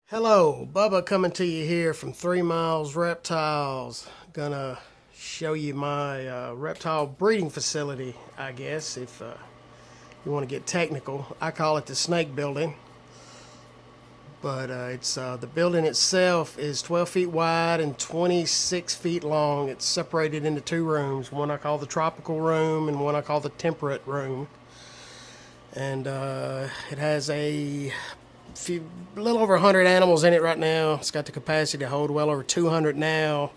Hello, Bubba coming to you here from 3 Miles Reptiles. Gonna show you my reptile breeding facility, I guess, if you want to get technical. I call it the snake building, but it's the building itself is 12 feet wide and 26 feet long. It's separated into two rooms, one I call the tropical room and one I call the temperate room. And it has a little over 100 animals in it right now. It's got the capacity to hold well over 200 now.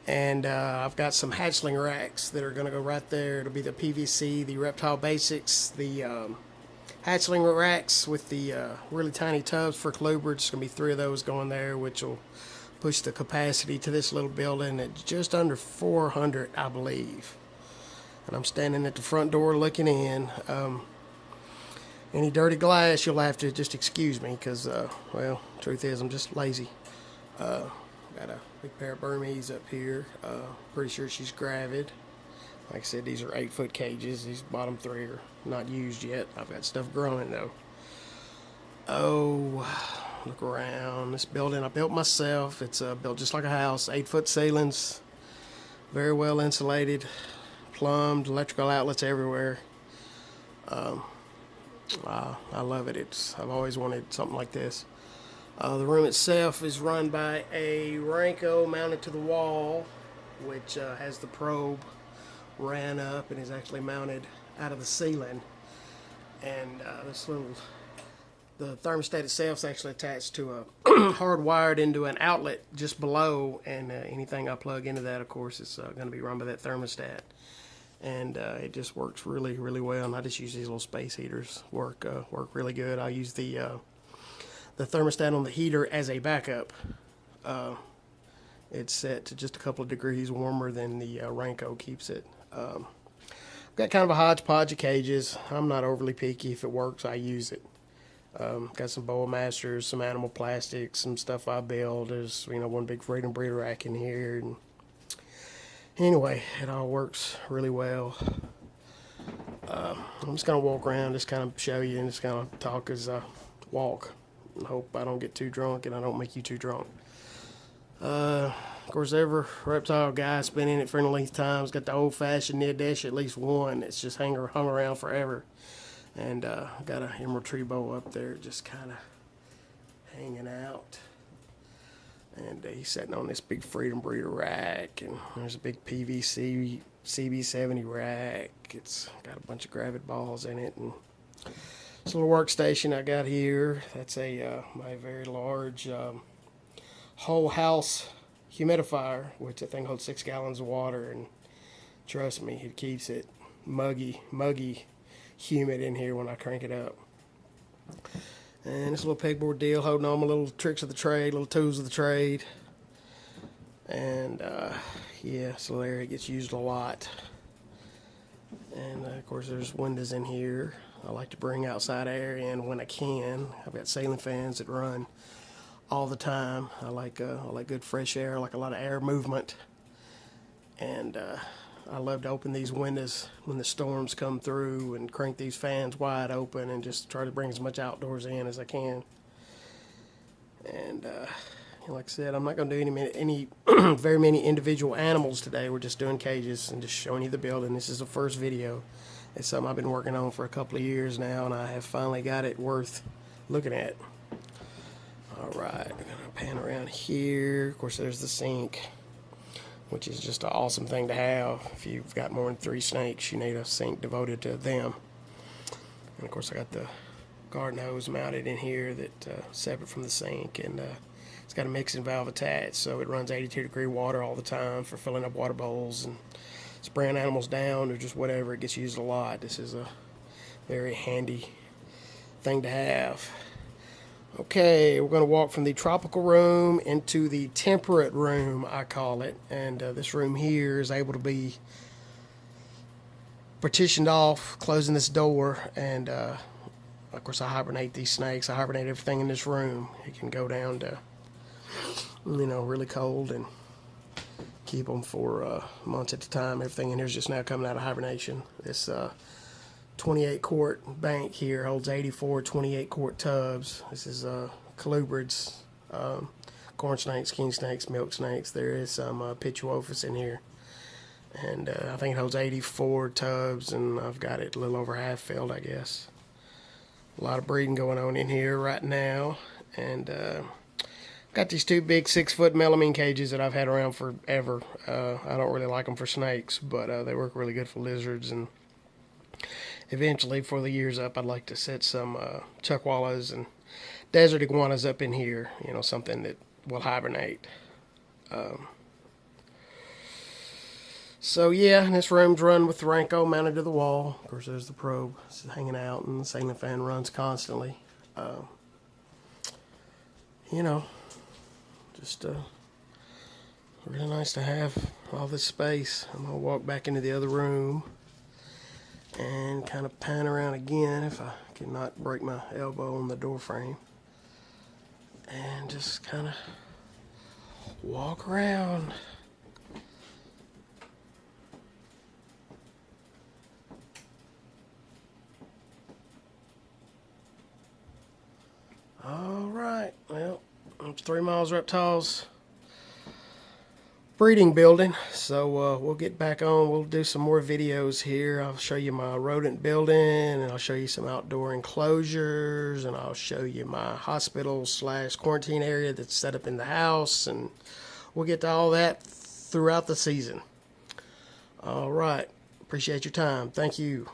And I've got some hatchling racks that are going to go right there. It'll be the PVC, the Reptile Basics, the hatchling racks with the really tiny tubs for colubrids. It's going to be 3 of those going there, which will push the capacity to this little building at just under 400, I believe. And I'm standing at the front door looking in. Any dirty glass, you'll have to just excuse me because, well, truth is, I'm just lazy. Got a big pair of Burmese up here. Pretty sure she's gravid. Like I said, these are 8-foot cages. These bottom 3 are not used yet. I've got stuff growing, though. Oh, look around. This building I built myself. It's built just like a house. 8-foot ceilings. Very well insulated. Plumbed. Electrical outlets everywhere. I love it. I've always wanted something like this. The room itself is run by a Ranco mounted to the wall, which has the probe ran up and is actually mounted out of the ceiling. And the thermostat itself is actually attached to a hardwired into an outlet just below, and anything I plug into that, of course, is going to be run by that thermostat. And it just works really, really well. And I just use these little space heaters. Work really good. I use the thermostat on the heater as a backup. It's set to just a couple of degrees warmer than the Ranco keeps it. I've got kind of a hodgepodge of cages. I'm not overly picky. If it works, I use it. Got some boa masters, some animal plastics, some stuff I build. There's one big freedom breeder rack in here. And anyway, it all works really well. I'm just going to walk around, just kind of show you, and just kind of talk as I walk. And hope I don't get too drunk and I don't make you too drunk. Of course, every reptile guy's been in it for any length of time. It's got the old-fashioned near dish, at least one that's just hung around forever. And got an emerald tree boa up there just kind of hanging out. And he's sitting on this big freedom breeder rack, and there's a big PVC CB70 rack. It's got a bunch of gravid balls in it, and this little workstation I got here, that's my very large whole house humidifier, which I think holds 6 gallons of water, and trust me, it keeps it muggy humid in here when I crank it up. And this little pegboard deal holding all my little tricks of the trade, little tools of the trade. And yeah, so there it gets used a lot. And of course there's windows in here. I like to bring outside air in when I can. I've got ceiling fans that run all the time. I like good fresh air. I like a lot of air movement. And I love to open these windows when the storms come through and crank these fans wide open and just try to bring as much outdoors in as I can. And like I said, I'm not going to do any very many individual animals today. We're just doing cages and just showing you the building. This is the first video. It's something I've been working on for a couple of years now, and I have finally got it worth looking at. Alright, I'm going to pan around here. Of course, there's the sink, which is just an awesome thing to have. If you've got more than 3 snakes, you need a sink devoted to them. And of course I got the garden hose mounted in here that separate from the sink, and it's got a mixing valve attached, so it runs 82-degree water all the time for filling up water bowls and spraying animals down or just whatever. It gets used a lot. This is a very handy thing to have. Okay, we're going to walk from the tropical room into the temperate room, I call it. And this room here is able to be partitioned off, closing this door. And, of course, I hibernate these snakes. I hibernate everything in this room. It can go down to, really cold and keep them for months at a time. Everything in here is just now coming out of hibernation. This 28 quart bank here holds 84 28 quart tubs. This is colubrids, corn snakes, king snakes, milk snakes. There is some pituophis in here. And I think it holds 84 tubs, and I've got it a little over half filled, I guess. A lot of breeding going on in here right now. And got these two big 6-foot melamine cages that I've had around forever. I don't really like them for snakes, but they work really good for lizards. And eventually, for the years up, I'd like to set some chuckwallas and desert iguanas up in here. You know, something that will hibernate. So yeah, and this room's run with the Ranco mounted to the wall. Of course, there's the probe. It's hanging out, and the ceiling fan runs constantly. You know, just really nice to have all this space. I'm gonna walk back into the other room and kind of pan around again if I cannot break my elbow on the door frame, and just kind of walk around. Alright, well, it's 3 Miles Reptiles breeding building, so we'll get back on. We'll do some more videos here. I'll show you my rodent building, and I'll show you some outdoor enclosures, and I'll show you my hospital / quarantine area that's set up in the house, and we'll get to all that throughout the season. Alright, appreciate your time. Thank you.